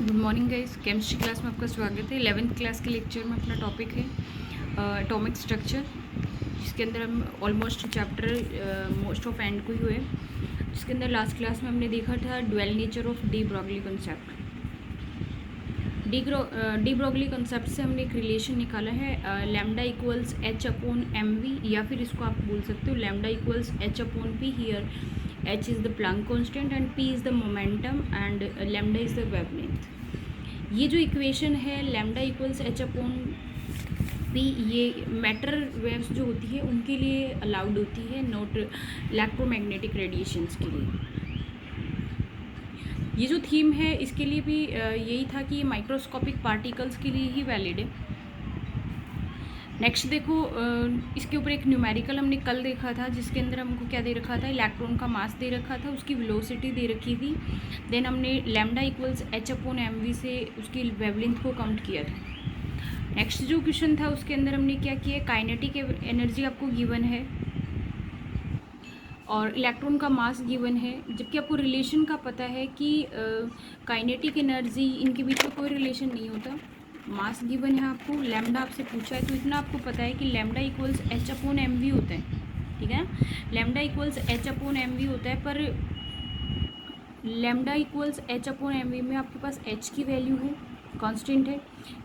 Good morning guys. Chemistry class में आपका स्वागत है। 11th क्लास के लेक्चर में अपना टॉपिक है एटॉमिक स्ट्रक्चर, जिसके अंदर हम almost chapter most of and को ही हुए, जिसके अंदर लास्ट क्लास में हमने देखा था dual nature of de Broglie concept. De Broglie concept से हमने एक रिलेशन निकाला है lambda equals h upon m v, या फिर इसको आप बोल सकते हो lambda equals h upon p. Here h is the Planck constant and p is the momentum and lambda is the wavelength। ये जो इक्वेशन है lambda equals h upon P, ये मैटर वेव्स जो होती है उनके लिए अलाउड होती है, नॉट इलेक्ट्रोमैग्नेटिक रेडिएशंस के लिए। ये जो थीम है इसके लिए भी यही था कि ये माइक्रोस्कोपिक पार्टिकल्स के लिए ही वैलिड है। नेक्स्ट देखो, इसके ऊपर एक न्यूमेरिकल हमने कल देखा था, जिसके अंदर हमको क्या दे रखा था, इलेक्ट्रॉन का मास दे रखा था, उसकी वेलोसिटी दे रखी थी। देन हमने lambda equals h upon m v से उसकी वेवलेंथ को काउंट किया था। नेक्स्ट जो क्वेश्चन था उसके अंदर हमने क्या किया, काइनेटिक एनर्जी आपको गिवन है और इलेक्ट्रॉन का मास गिवन है, जबकि आपको रिलेशन का पता है कि काइनेटिक एनर्जी इनके बीच में कोई रिलेशन नहीं होता। मास गिवन है आपको, लैम्डा आपसे पूछा है, तो इतना आपको पता है कि lambda equals h upon m v होता है, ठीक है ना। Lambda equals h upon m v होता है, पर lambda equals h upon m v में आपके पास एच की वैल्यू है, कांस्टेंट है,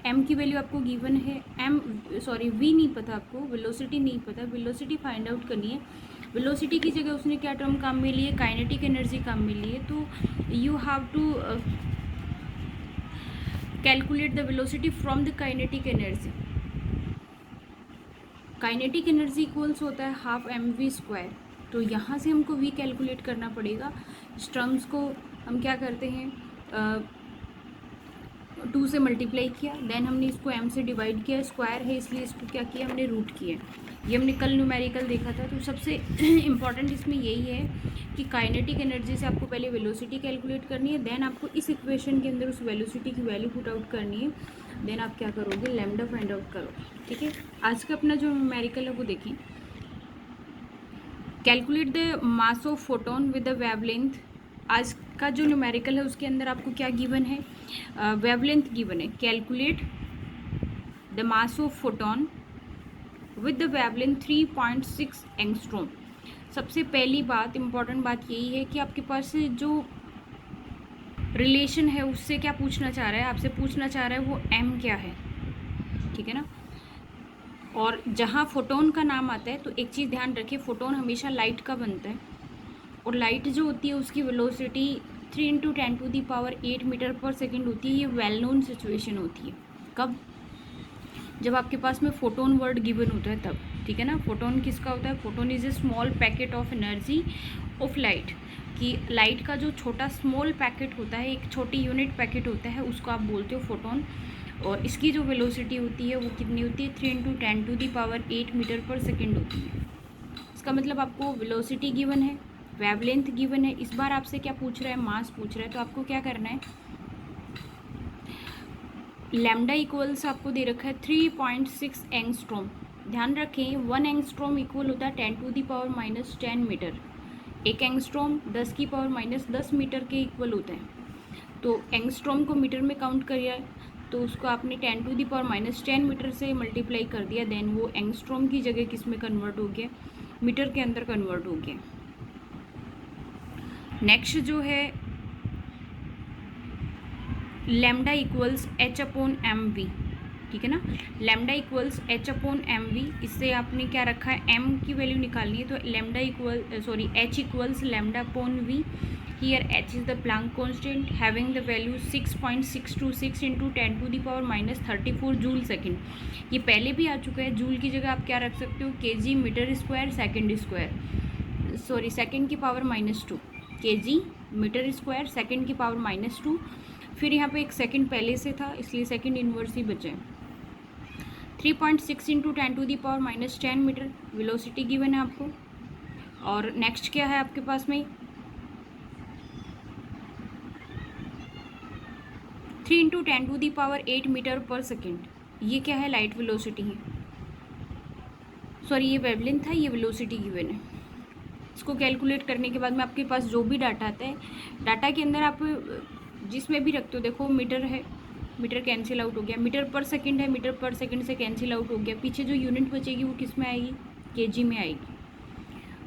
एम की वैल्यू आपको गिवन है, वी नहीं पता आपको, वेलोसिटी नहीं पता, वेलोसिटी फाइंड आउट करनी है। वेलोसिटी की जगह उसने क्या टर्म काम में लिए, काइनेटिक एनर्जी काम में लिए, तो you have to calculate the velocity from the kinetic energy. Kinetic energy equals होता है हाफ एम वी स्क्वायर, तो यहाँ से हमको वी कैलकुलेट करना पड़ेगा। इस टर्म्स को हम क्या करते हैं, 2 से मल्टीप्लाई किया, देन हमने इसको m से डिवाइड किया, स्क्वायर है इसलिए इसको क्या किया, हमने रूट किया। ये हमने कल न्यूमेरिकल देखा था। तो सबसे इम्पॉर्टेंट इसमें यही है कि काइनेटिक एनर्जी से आपको पहले वेलोसिटी कैलकुलेट करनी है, देन आपको इस इक्वेशन के अंदर उस वेलोसिटी की वैल्यू पुट आउट करनी है, देन आप क्या करोगे, लैम्डा फाइंड आउट करोगे, ठीक है। आज का अपना जो न्यूमेरिकल है वो देखें, calculate the mass of photon with the wavelength. आज का जो न्यूमेरिकल है उसके अंदर आपको क्या गिवन है, वेवलेंथ गिवन है। Calculate the mass of photon with the wavelength 3.6 angstrom. सबसे पहली बात, इम्पॉर्टेंट बात यही है कि आपके पास जो रिलेशन है उससे क्या पूछना चाह रहा है, आपसे पूछना चाह रहा है वो m क्या है, ठीक है ना। और जहाँ फोटोन का नाम आता है तो एक चीज़ ध्यान रखिए, फोटोन हमेशा लाइट का बनता है, और लाइट जो होती है उसकी वेलोसिटी 3 × 10⁸ मीटर पर सेकेंड होती है। ये वेल नोन सिचुएशन होती है, कब, जब आपके पास में फोटोन वर्ड गिवन होता है तब, ठीक है ना। फोटोन किसका होता है, photon is a small packet of energy of light, कि लाइट का जो छोटा स्मॉल पैकेट होता है, एक छोटी यूनिट पैकेट होता है, उसको आप बोलते हो फोटोन। और इसकी जो वेलोसिटी होती है वो कितनी होती है, 3 × 10⁸ मीटर पर सेकेंड होती है। इसका मतलब आपको वेलोसिटी गिवन है, वेवलेंथ गिवन है, इस बार आपसे क्या पूछ रहा है, मास पूछ रहा है, तो आपको क्या करना है, लैम्डा इक्वल्स आपको दे रखा है 3.6 एंगस्ट्रॉम। ध्यान रखें 1 एंगस्ट्रॉम इक्वल होता है 10⁻⁻10 मीटर, 1 एंगस्ट्रॉम 10⁻⁻10 मीटर के इक्वल होता है। तो एंगस्ट्रॉम को मीटर में काउंट करिए, तो उसको आपने 10⁻⁻10 मीटर से मल्टीप्लाई कर दिया, देन वो एंगस्ट्रॉम की जगह किस में कन्वर्ट हो गया, मीटर के अंदर कन्वर्ट हो गया। नेक्स्ट जो है lambda equals h upon m v, ठीक है ना। Lambda equals h upon m v, इससे आपने क्या रखा है, एम की वैल्यू निकालनी है, तो lambda h equals lambda upon v. Here h is the Planck constant having the value 6.626 × 10⁻34 joule second. ये पहले भी आ चुका है, जूल की जगह आप क्या रख सकते हो, KG metre square second square, second की power -2, KG metre square second की पावर -2। फिर यहाँ पे एक सेकंड पहले से था इसलिए सेकंड इन्वर्स ही बचे। 3.6 × 10⁻10 मीटर वेलोसिटी गिवन है आपको। और नेक्स्ट क्या है आपके पास में, 3 × 10⁸ मीटर पर सेकेंड, ये क्या है, लाइट वेलोसिटी है, ये वेवलेंथ था, ये वेलोसिटी गिवन है। इसको कैलकुलेट करने के बाद में आपके पास जो भी डाटा आता है, डाटा के अंदर आप जिसमें भी रखते हो, देखो मीटर है, मीटर कैंसिल आउट हो गया, मीटर पर सेकंड है, मीटर पर सेकंड से कैंसिल आउट हो गया, पीछे जो यूनिट बचेगी वो किस में आएगी, केजी में आएगी।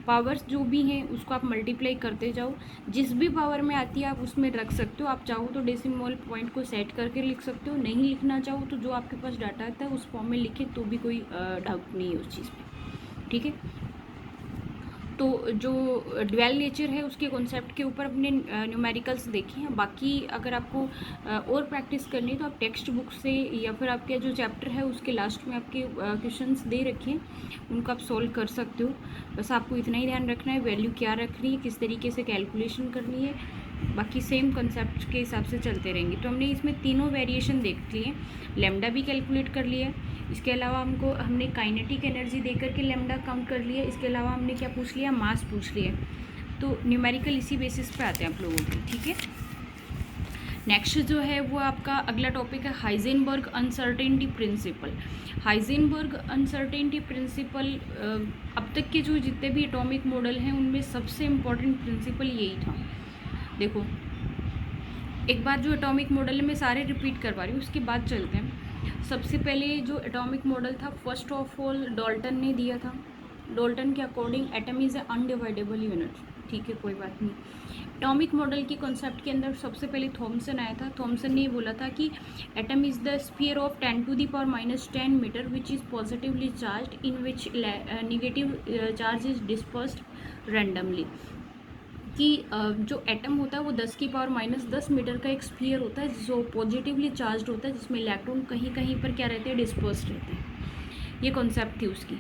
पावर्स जो भी हैं उसको आप मल्टीप्लाई करते जाओ, जिस भी पावर में आती है आप उसमें रख सकते हो। आप चाहो तो डेसिमल पॉइंट को सेट करके लिख सकते हो, नहीं लिखना चाहो तो जो आपके पास डाटा आता है उस फॉर्म में लिखे तो भी कोई डाउट नहीं है उस चीज़ में, ठीक है। तो जो ड्वेल नेचर है उसके कॉन्सेप्ट के ऊपर अपने न्यूमेरिकल्स देखे हैं। बाकी अगर आपको और प्रैक्टिस करनी है तो आप टेक्स्ट बुक से या फिर आपके जो चैप्टर है उसके लास्ट में आपके क्वेश्चंस दे रखे हैं, उनको आप सॉल्व कर सकते हो। बस आपको इतना ही ध्यान रखना है, वैल्यू क्या रखनी है, किस तरीके से कैलकुलेशन करनी है, बाकी सेम कंसेप्ट के हिसाब से चलते रहेंगे। तो हमने इसमें तीनों वेरिएशन देख लिए, लैम्डा भी कैलकुलेट कर लिया, इसके अलावा हमने काइनेटिक एनर्जी देकर के लैम्डा काउंट कर लिया, इसके अलावा हमने क्या पूछ लिया, मास पूछ लिया। तो न्यूमेरिकल इसी बेसिस पे आते हैं आप लोगों के, ठीक है। नेक्स्ट जो है वो आपका अगला टॉपिक है Heisenberg uncertainty principal. Heisenberg uncertainty principal अब तक के जो जितने भी एटॉमिक मॉडल हैं उनमें सबसे इम्पॉर्टेंट प्रिंसिपल यही था। देखो एक बार जो एटॉमिक मॉडल में सारे रिपीट करवा रही हूँ, उसके बाद चलते हैं। सबसे पहले जो एटॉमिक मॉडल था फर्स्ट ऑफ ऑल डॉल्टन ने दिया था। डॉल्टन के according atom is a undividable unit, ठीक है, कोई बात नहीं। एटॉमिक मॉडल की कॉन्सेप्ट के अंदर सबसे पहले थॉमसन आया था। थॉमसन ने बोला था कि atom is the sphere of 10⁻⁻10 metre which is positively charge in which negative charge is dispersed randomly. कि जो एटम होता है वो 10⁻⁻10 मीटर का एक स्फीयर होता है जो पॉजिटिवली चार्ज होता है, जिसमें इलेक्ट्रॉन कहीं कहीं पर क्या रहते हैं, डिस्पर्स्ड रहते हैं। ये कॉन्सेप्ट थी उसकी।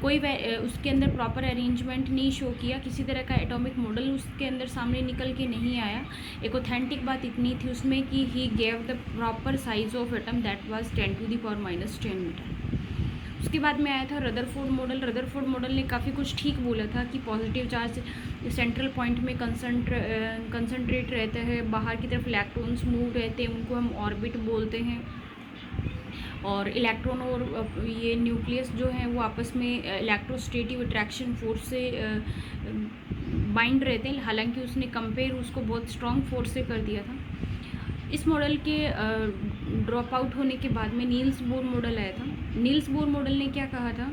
कोई उसके अंदर प्रॉपर अरेंजमेंट नहीं शो किया, किसी तरह का एटॉमिक मॉडल उसके अंदर सामने निकल के नहीं आया। एक ऑथेंटिक बात इतनी थी उसमें कि he gave the proper size of atom that was 10⁻⁻10 metre. उसके बाद में आया था रदरफोर्ड मॉडल। रदरफोर्ड मॉडल ने काफ़ी कुछ ठीक बोला था कि पॉजिटिव चार्ज सेंट्रल पॉइंट में कंसंट्रेट रहता है, बाहर की तरफ इलेक्ट्रॉन्स मूव रहते हैं, उनको हम ऑर्बिट बोलते हैं, और इलेक्ट्रॉन और ये न्यूक्लियस जो है वो आपस में इलेक्ट्रोस्टेटिव अट्रैक्शन फोर्स से बाइंड रहते हैं। हालांकि उसने कंपेयर उसको बहुत स्ट्रॉन्ग फोर्स से कर दिया था। इस मॉडल के ड्रॉप आउट होने के बाद में नील्स बोर मॉडल आया था। नील्स बोर मॉडल ने क्या कहा था,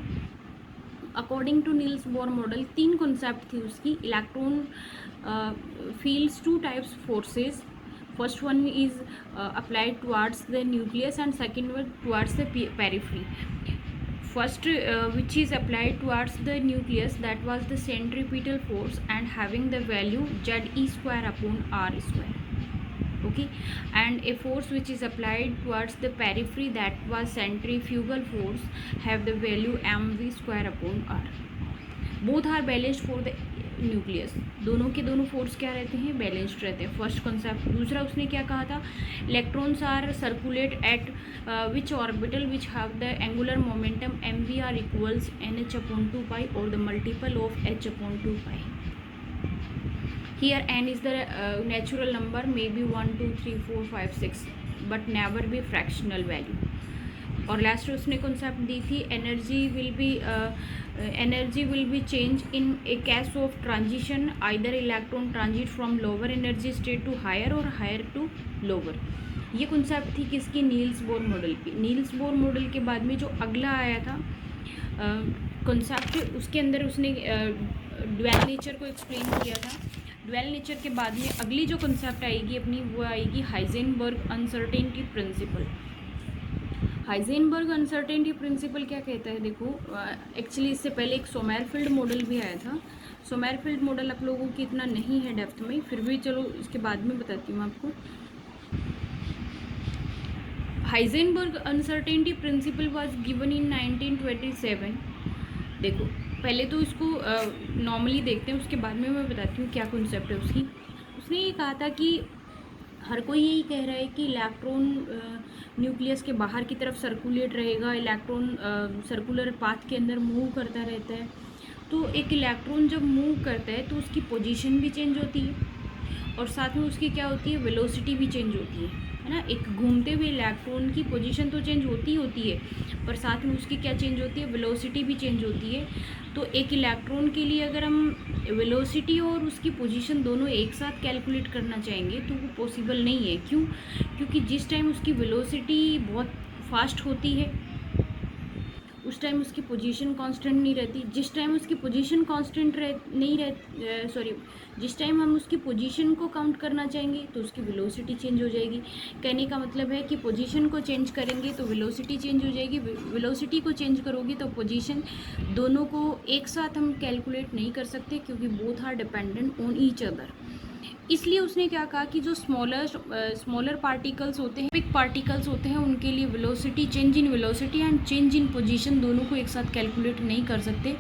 according to Niels Bohr model 3 concept थी उसकी। Electron feels 2 types forces, first one is applied towards the nucleus and second one towards the periphery. First which is applied towards the nucleus, that was the centripetal force and having the value ZE square upon R square, okay, and a force which is applied towards the periphery, that was centrifugal force, have the value mv square upon r. both are balanced for the nucleus. दोनों के दोनों force क्या रहते हैं, balanced रहते हैं, first concept. दूसरा उसने क्या कहा था, electrons are circulate at which orbital which have the angular momentum m v r equals NH/2π or the multiple of H/2π। Here n is the natural number, maybe 1 2 3 4 5 6, but never be fractional value. और last उसने concept दी थी, energy will be change in a case of transition, either electron transit from lower energy state to higher or higher to lower. ये concept थी किसकी, Niels Bohr model की। Niels Bohr model के बाद में जो अगला आया था कॉन्सेप्ट, उसके अंदर उसने ड्वेल नेचर को एक्सप्लेन किया था। ड्वेल नेचर के बाद में अगली जो कॉन्सेप्ट आएगी अपनी वो आएगी Heisenberg uncertainty principal. Heisenberg uncertainty principal क्या कहता है, देखो एक्चुअली इससे पहले एक सोमरफेल्ड मॉडल भी आया था। सोमरफेल्ड मॉडल आप लोगों की इतना नहीं है डेप्थ में, फिर भी चलो इसके बाद में बताती हूँ आपको। Heisenberg uncertainty principal was given in 1927। देखो पहले तो इसको नॉर्मली देखते हैं, उसके बाद में मैं बताती हूँ क्या कॉन्सेप्ट है उसकी। उसने ये कहा था कि हर कोई यही कह रहा है कि इलेक्ट्रॉन न्यूक्लियस के बाहर की तरफ सर्कुलेट रहेगा, इलेक्ट्रॉन सर्कुलर पाथ के अंदर मूव करता रहता है। तो एक इलेक्ट्रॉन जब मूव करता है तो उसकी पोजीशन भी चेंज होती है और साथ में उसकी क्या होती है, वेलोसिटी भी चेंज होती है ना। एक घूमते हुए इलेक्ट्रॉन की पोजीशन तो चेंज होती है, पर साथ में उसकी क्या चेंज होती है, वेलोसिटी भी चेंज होती है। तो एक इलेक्ट्रॉन के लिए अगर हम वेलोसिटी और उसकी पोजीशन दोनों एक साथ कैलकुलेट करना चाहेंगे तो वो पॉसिबल नहीं है। क्यों? क्योंकि जिस टाइम उसकी वेलोसिटी बहुत फास्ट होती है उस टाइम उसकी पोजीशन कांस्टेंट नहीं रहती। जिस टाइम उसकी पोजीशन कांस्टेंट नहीं रह सॉरी जिस टाइम हम उसकी पोजीशन को काउंट करना चाहेंगे तो उसकी वेलोसिटी चेंज हो जाएगी। कहने का मतलब है कि पोजीशन को चेंज करेंगे तो वेलोसिटी चेंज हो जाएगी, वेलोसिटी को चेंज करोगे तो पोजीशन, दोनों को एक साथ हम कैलकुलेट नहीं कर सकते क्योंकि both are dependent on each other. इसलिए उसने क्या कहा कि जो स्मॉलर पार्टिकल्स होते हैं, बिग पार्टिकल्स होते हैं, उनके लिए velocity, change in velocity and change in position दोनों को एक साथ कैलकुलेट नहीं कर सकते।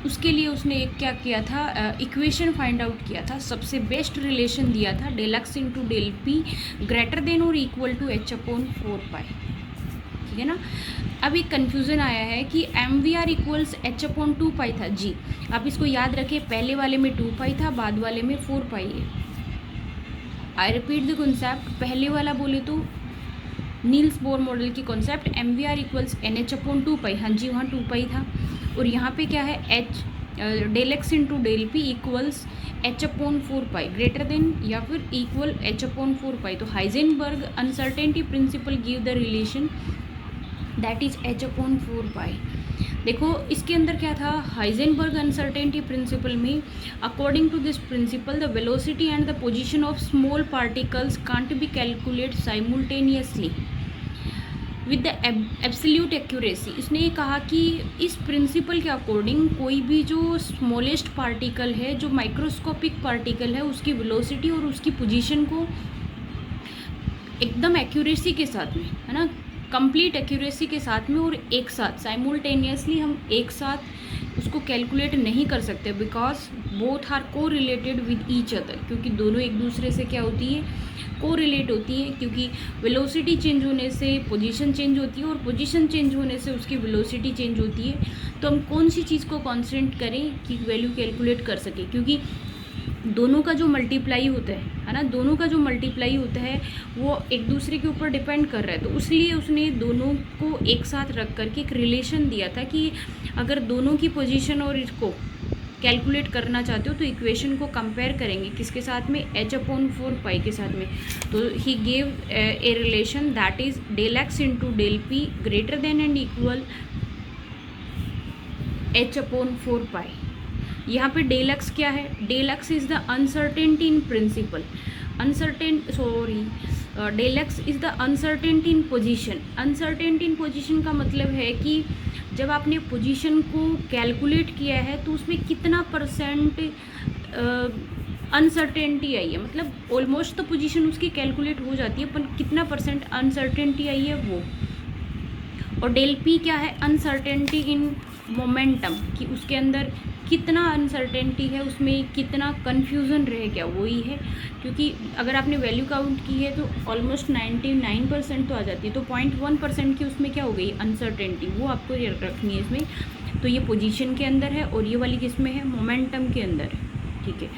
उसके लिए उसने एक क्या किया था, इक्वेशन फाइंड आउट किया था। सबसे बेस्ट रिलेशन दिया था del x into del p greater than or equal to h upon 4 pi. ठीक है ना। अब एक कन्फ्यूज़न आया है कि m v r equals h upon 2 pi था। जी आप इसको याद रखें, पहले वाले में 2 पाई था, बाद वाले में 4 पाई है। आई रिपीट द कॉन्सेप्ट, पहले वाला बोले तो नील्स बोर मॉडल की concept m v r equals n h upon 2 pi. हाँ जी, वहाँ 2 पाई था। और यहाँ पे क्या है, h del x into del p equals h upon 4 pi greater than या फिर इक्वल एच अपॉन 4 पाई। तो Heisenberg uncertainty principle give the relation that is h upon 4 pi. देखो इसके अंदर क्या था, हाइजेनबर्ग अनसर्टेनिटी प्रिंसिपल में according to this principle the velocity and the position of small particles can't be calculate simultaneously with the absolute accuracy. इसने ये कहा कि इस प्रिंसिपल के अकॉर्डिंग कोई भी जो स्मॉलेस्ट पार्टिकल है, जो माइक्रोस्कोपिक पार्टिकल है, उसकी वेलोसिटी और उसकी पोजीशन को एकदम एक्यूरेसी के साथ में, है ना, कंप्लीट एक्यूरेसी के साथ में और एक साथ साइमल्टेनियसली हम एक साथ उसको कैलकुलेट नहीं कर सकते बिकॉज बोथ आर को रिलेटेड विद ईच अदर। क्योंकि दोनों एक दूसरे से क्या होती है, को रिलेट होती है। क्योंकि वेलोसिटी चेंज होने से पोजीशन चेंज होती है और पोजीशन चेंज होने से उसकी वेलोसिटी चेंज होती है। तो हम कौन सी चीज़ को कॉन्स्टेंट करें कि वैल्यू कैलकुलेट कर सकें, क्योंकि दोनों का जो मल्टीप्लाई होता है ना, दोनों का जो मल्टीप्लाई होता है वो एक दूसरे के ऊपर डिपेंड कर रहा है। तो उसलिए उसने दोनों को एक साथ रख करके एक रिलेशन दिया था कि अगर दोनों की पोजीशन और इसको कैलकुलेट करना चाहते हो तो इक्वेशन को कंपेयर करेंगे किसके साथ में, एच अपॉन 4 पाई के साथ में। तो he gave a relation that is del x into del p greater than and equal h upon 4 pi. यहाँ पे डेल एक्स क्या है, del x is the uncertainty in principle, del x is the uncertainty in position. Uncertainty in position का मतलब है कि जब आपने पोजीशन को कैलकुलेट किया है तो उसमें कितना परसेंट अनसर्टेनिटी आई है, मतलब ऑलमोस्ट तो पोजीशन उसकी कैलकुलेट हो जाती है पर कितना परसेंट अनसर्टेनिटी आई है वो। और डेल पी क्या है, अनसर्टेनिटी इन मोमेंटम, कि उसके अंदर कितना अनसर्टेनिटी है, उसमें कितना कन्फ्यूज़न रह गया, वही है। क्योंकि अगर आपने वैल्यू काउंट की है तो ऑलमोस्ट 99% तो आ जाती है, तो 0.1% की उसमें क्या हो गई अनसर्टेनिटी, वो आपको रखनी है इसमें। तो ये पोजीशन के अंदर है और ये वाली किस में है, मोमेंटम के अंदर है। ठीक है,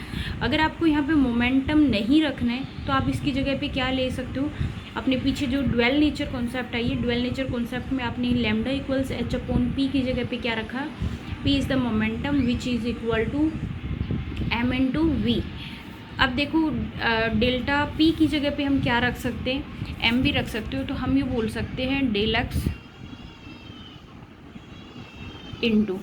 अगर आपको यहाँ पे मोमेंटम नहीं रखना है तो आप इसकी जगह पे क्या ले सकते हो, अपने पीछे जो ड्वेल नेचर कॉन्सेप्ट आई है, ड्वेल नेचर कॉन्सेप्ट में आपने lambda equals h upon p की जगह पे क्या रखा, P is the momentum which is equal to m into v. अब देखो डेल्टा P की जगह पे हम क्या रख सकते हैं, m भी रख सकते हो। तो हम ये बोल सकते हैं डेल एक्स इंटू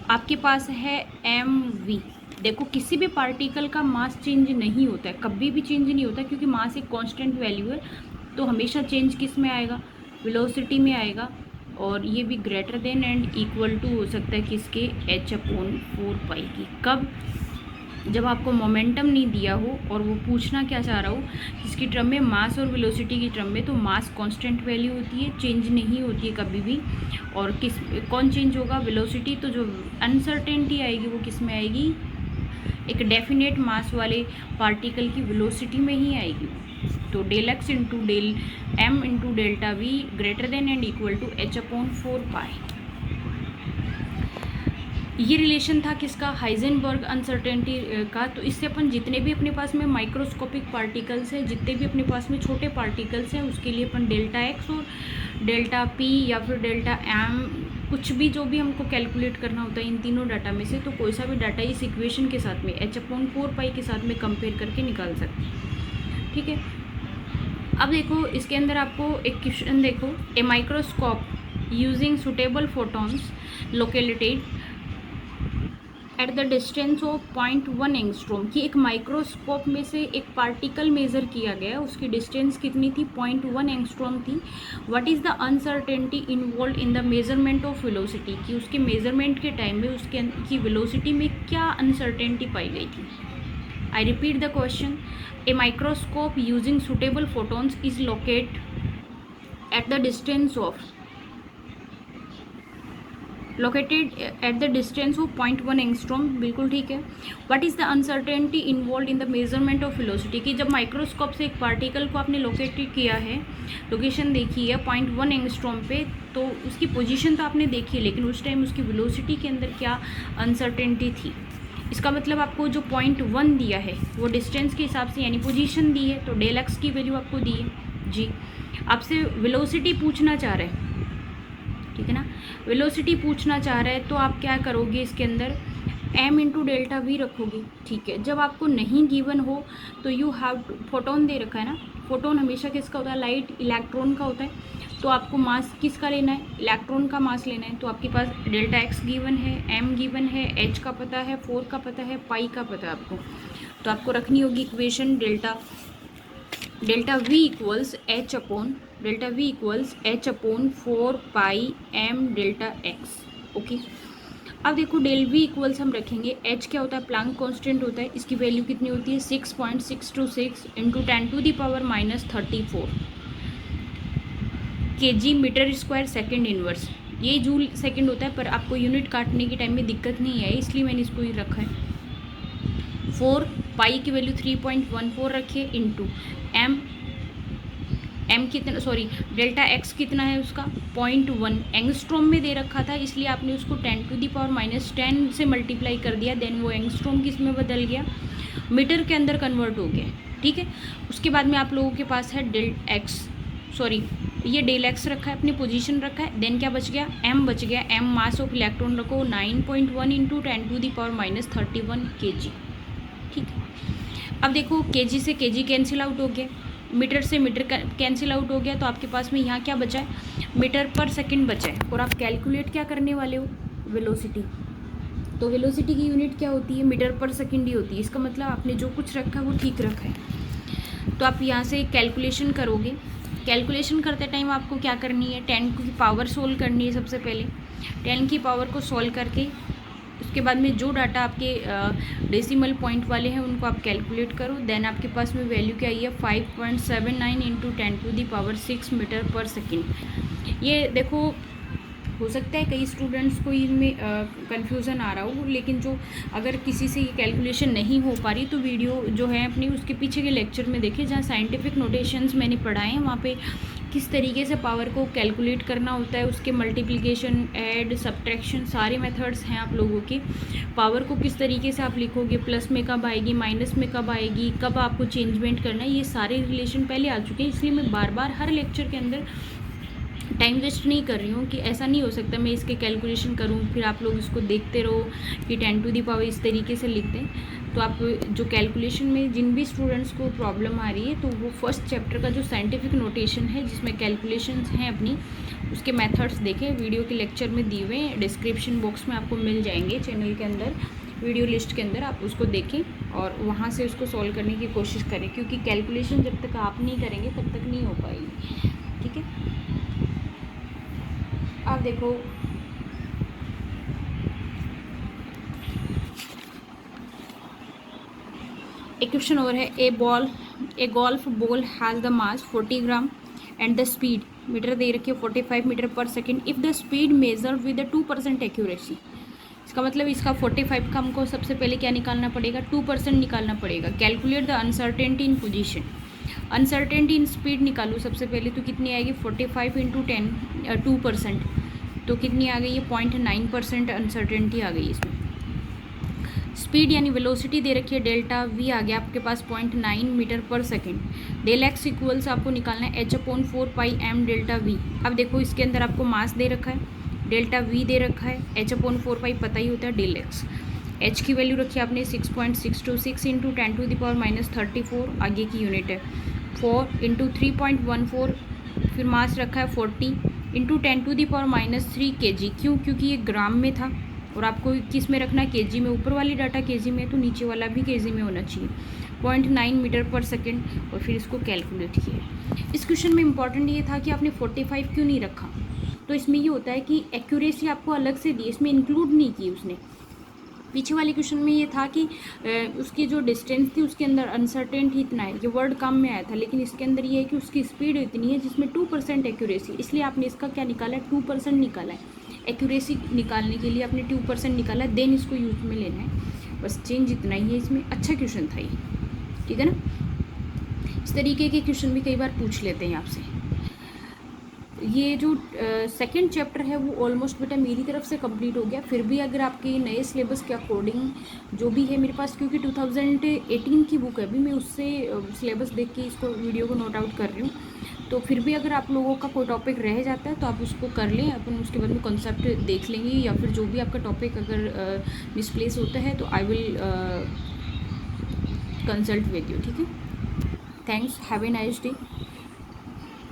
आपके पास है एम वी। देखो किसी भी पार्टिकल का मास चेंज नहीं होता है, कभी भी चेंज नहीं होता, क्योंकि मास एक कांस्टेंट वैल्यू है। तो हमेशा चेंज किस में आएगा, वेलोसिटी में आएगा। और ये भी greater than and equal to हो सकता है किसके, एच अपॉन 4 पाई की। कब, जब आपको मोमेंटम नहीं दिया हो और वो पूछना क्या चाह रहा हो, किसकी टर्म में, मास और वेलोसिटी की टर्म में। तो मास कांस्टेंट वैल्यू होती है, चेंज नहीं होती है कभी भी। और कौन चेंज होगा, वेलोसिटी। तो जो अनसर्टेनिटी आएगी वो किस में आएगी, एक डेफिनेट मास वाले पार्टिकल की वेलोसिटी में ही आएगी। तो del x into del m into delta v greater than and equal to h upon 4 pi. ये रिलेशन था किसका, हाइजेनबर्ग अनसर्टेनिटी का। तो इससे अपन जितने भी अपने पास में माइक्रोस्कोपिक पार्टिकल्स हैं, जितने भी अपने पास में छोटे पार्टिकल्स हैं, उसके लिए अपन डेल्टा एक्स और डेल्टा पी या फिर डेल्टा एम कुछ भी जो भी हमको कैलकुलेट करना होता है इन तीनों डाटा में से, तो कोई सा भी डाटा इस इक्वेशन के साथ में h/4 के साथ में कंपेयर करके निकाल सकते हैं। ठीक है, अब देखो इसके अंदर आपको एक क्वेश्चन देखो, a microscope using suitable photons located at the distance of 0.1 angstrom, कि एक माइक्रोस्कोप में से एक पार्टिकल मेज़र किया गया, उसकी डिस्टेंस कितनी थी, 0.1 एंगस्ट्रॉम थी। What is the uncertainty involve in the measurement of velocity, कि उसके मेजरमेंट के टाइम में उसके की वेलोसिटी में क्या अनसर्टेनिटी पाई गई थी। I repeat the question, a microscope using suitable photons is locate at the distance of located at the distance of 0.1 angstrom, बिल्कुल ठीक है। What is the uncertainty involve in the measurement of velocity, कि जब microscope से एक particle को आपने located किया है, लोकेशन देखी है 0.1 एंगस्ट्रॉम पे, तो उसकी पोजीशन तो आपने देखी है, लेकिन उस टाइम उसकी वेलोसिटी के अंदर क्या अनसर्टेनिटी थी। इसका मतलब आपको जो 0.1 दिया है वो डिस्टेंस के हिसाब से यानी पोजीशन दी है, तो डेल एक्स की वैल्यू आपको दी है जी। आपसे वेलोसिटी पूछना चाह रहे हैं, ठीक है ना, वेलोसिटी पूछना चाह रहा है, तो आप क्या करोगे, इसके अंदर m इंटू डेल्टा वी रखोगे। ठीक है, जब आपको नहीं गिवन हो तो यू हैव टू, फोटोन दे रखा है ना, फोटोन हमेशा किसका होता है, लाइट इलेक्ट्रॉन का होता है, तो आपको मास किसका लेना है, इलेक्ट्रॉन का मास लेना है। तो आपके पास डेल्टा एक्स गिवन है, m गिवन है, h का पता है, 4 का पता है, पाई का पता है आपको, तो आपको रखनी होगी equation delta we equals h upon 4 pi m delta x। Okay, अब देखो डेल वी इक्वल्स हम रखेंगे, h क्या होता है, प्लांक कांस्टेंट होता है, इसकी वैल्यू कितनी होती है 6.626 into 10⁻34 kg metre square second inverse. ये जूल सेकेंड होता है, पर आपको यूनिट काटने के टाइम में दिक्कत नहीं है, इसलिए मैंने इसको ही रखा है। 4 पाई की वैल्यू 3.14 रखिए इंटू m कितना, सॉरी डेल्टा x कितना है उसका 0.1 एंगस्ट्रॉम में दे रखा था, इसलिए आपने उसको 10⁻10 से मल्टीप्लाई कर दिया, देन वो एंगस्ट्रॉम किस में बदल गया, मीटर के अंदर कन्वर्ट हो गया। ठीक है, उसके बाद में आप लोगों के पास है ये डेल एक्स रखा है, अपनी पोजीशन रखा है, देन क्या बच गया, m बच गया, m मास ऑफ इलेक्ट्रॉन रखो 9.1 इंटू 10⁻31 kg। ठीक है, अब देखो kg से kg कैंसिल आउट हो गया, मीटर से मीटर कैंसिल आउट हो गया, तो आपके पास में यहाँ क्या बचा है, मीटर पर सेकंड बचा है, और आप कैलकुलेट क्या करने वाले हो, वेलोसिटी। तो वेलोसिटी की यूनिट क्या होती है, मीटर पर सेकंड ही होती है, इसका मतलब आपने जो कुछ रखा है वो ठीक रखा है। तो आप यहाँ से कैलकुलेशन करोगे, कैलकुलेशन करते टाइम आपको क्या करनी है, 10 की पावर सोल्व करनी है। सबसे पहले 10 की पावर को सोल्व करके उसके बाद में जो डाटा आपके डेसिमल पॉइंट वाले हैं उनको आप कैलकुलेट करो, देन आपके पास में वैल्यू क्या आई है 5.79 इंटू 10⁻6 मीटर पर सेकेंड। ये देखो, हो सकता है कई स्टूडेंट्स को इनमें कन्फ्यूज़न आ रहा हो, लेकिन जो अगर किसी से ये कैलकुलेशन नहीं हो पा रही तो वीडियो जो है अपनी उसके पीछे के लेक्चर में देखें, जहाँ साइंटिफिक नोटेशंस मैंने पढ़ाए हैं, वहाँ पे किस तरीके से पावर को कैलकुलेट करना होता है, उसके मल्टीप्लिकेशन, ऐड, सब्ट्रैक्शन सारे मेथड्स हैं आप लोगों के। पावर को किस तरीके से आप लिखोगे, प्लस में कब आएगी, माइनस में कब आएगी, कब आपको चेंजमेंट करना है, ये सारे रिलेशन पहले आ चुके हैं, इसलिए मैं बार बार हर लेक्चर के अंदर टाइम वेस्ट नहीं कर रही हूँ कि ऐसा नहीं हो सकता मैं इसके कैलकुलेशन करूँ फिर आप लोग इसको देखते रहो कि 10⁻⁴ इस तरीके से लिखते हैं। तो आप जो कैलकुलेशन में जिन भी स्टूडेंट्स को प्रॉब्लम आ रही है तो वो फर्स्ट चैप्टर का जो साइंटिफिक नोटेशन है जिसमें कैलकुलेशंस हैं अपनी, उसके मेथड्स देखें, वीडियो के लेक्चर में दिए हुए डिस्क्रिप्शन बॉक्स में आपको मिल जाएंगे, चैनल के अंदर वीडियो लिस्ट के अंदर आप उसको देखें और वहाँ से उसको सॉल्व करने की कोशिश करें, क्योंकि कैलकुलेशन जब तक आप नहीं करेंगे तब तक नहीं हो पाएगी। ठीक है, आप देखो एक क्वेश्चन और है, a golf ball has the mass 40 gram and the speed metre दे रखी है 45 metre per second if the speed measured with 2% accuracy. इसका मतलब इसका 45 का हमको सबसे पहले क्या निकालना पड़ेगा, 2% निकालना पड़ेगा। Calculate the uncertainty in position, uncertainty in speed निकालो सबसे पहले, तो कितनी आएगी 45 इंटू 2%, तो कितनी आ गई है 0.9% अनसर्टेनिटी आ गई इसमें। स्पीड यानी वेलोसिटी दे रखी है डेल्टा वी आ गया आपके पास 0.9 metre per second. Del x equals आपको निकालना है h/4 pi m delta we. अब देखो इसके अंदर आपको मास दे रखा है डेल्टा वी दे रखा है, h/4 पता ही होता है, डेल एक्स। एच की वैल्यू रखी है आपने 6.626 इंटू 10⁻34, आगे की यूनिट है 4 इंटू 3.14, फिर मास रखा है 40 इंटू 10⁻³ kg। क्यों? क्योंकि ये ग्राम में था और आपको किस में रखना है, kg में। ऊपर वाली डाटा kg में है तो नीचे वाला भी kg में होना चाहिए। 0.9 मीटर पर सेकेंड, और फिर इसको कैलकुलेट किया। इस क्वेश्चन में इंपॉर्टेंट ये था कि आपने 45 क्यों नहीं रखा। तो इसमें ये होता है कि एक्यूरेसी आपको अलग से दी, इसमें इंक्लूड नहीं की उसने। पीछे वाले क्वेश्चन में ये था कि उसकी जो डिस्टेंस थी उसके अंदर अनसर्टेनिटी इतना है, ये वर्ड कम में आया था, लेकिन इसके अंदर ये है कि उसकी स्पीड इतनी है जिसमें 2% एक्यूरेसी, इसलिए आपने इसका क्या निकाला है, 2% निकाला है। एक्यूरेसी निकालने के लिए आपने 2% निकाला, देन इसको यूज में लेना है। बस चेंज इतना ही है इसमें। अच्छा क्वेश्चन था ये, ठीक है ना। इस तरीके के क्वेश्चन भी कई बार पूछ लेते हैं आपसे। ये जो सेकंड चैप्टर है वो ऑलमोस्ट बेटा मेरी तरफ से कंप्लीट हो गया। फिर भी अगर आपके नए सिलेबस के अकॉर्डिंग जो भी है मेरे पास, क्योंकि 2018 की बुक है अभी, मैं उससे सिलेबस देख के इसको वीडियो को नोट आउट कर रही हूँ, तो फिर भी अगर आप लोगों का कोई टॉपिक रह जाता है तो आप उसको कर लें, अपन उसके बाद में कॉन्सेप्ट देख लेंगे, या फिर जो भी आपका टॉपिक अगर मिसप्लेस होता है तो I will consult with you, ठीक है। Thanks, have a nice day.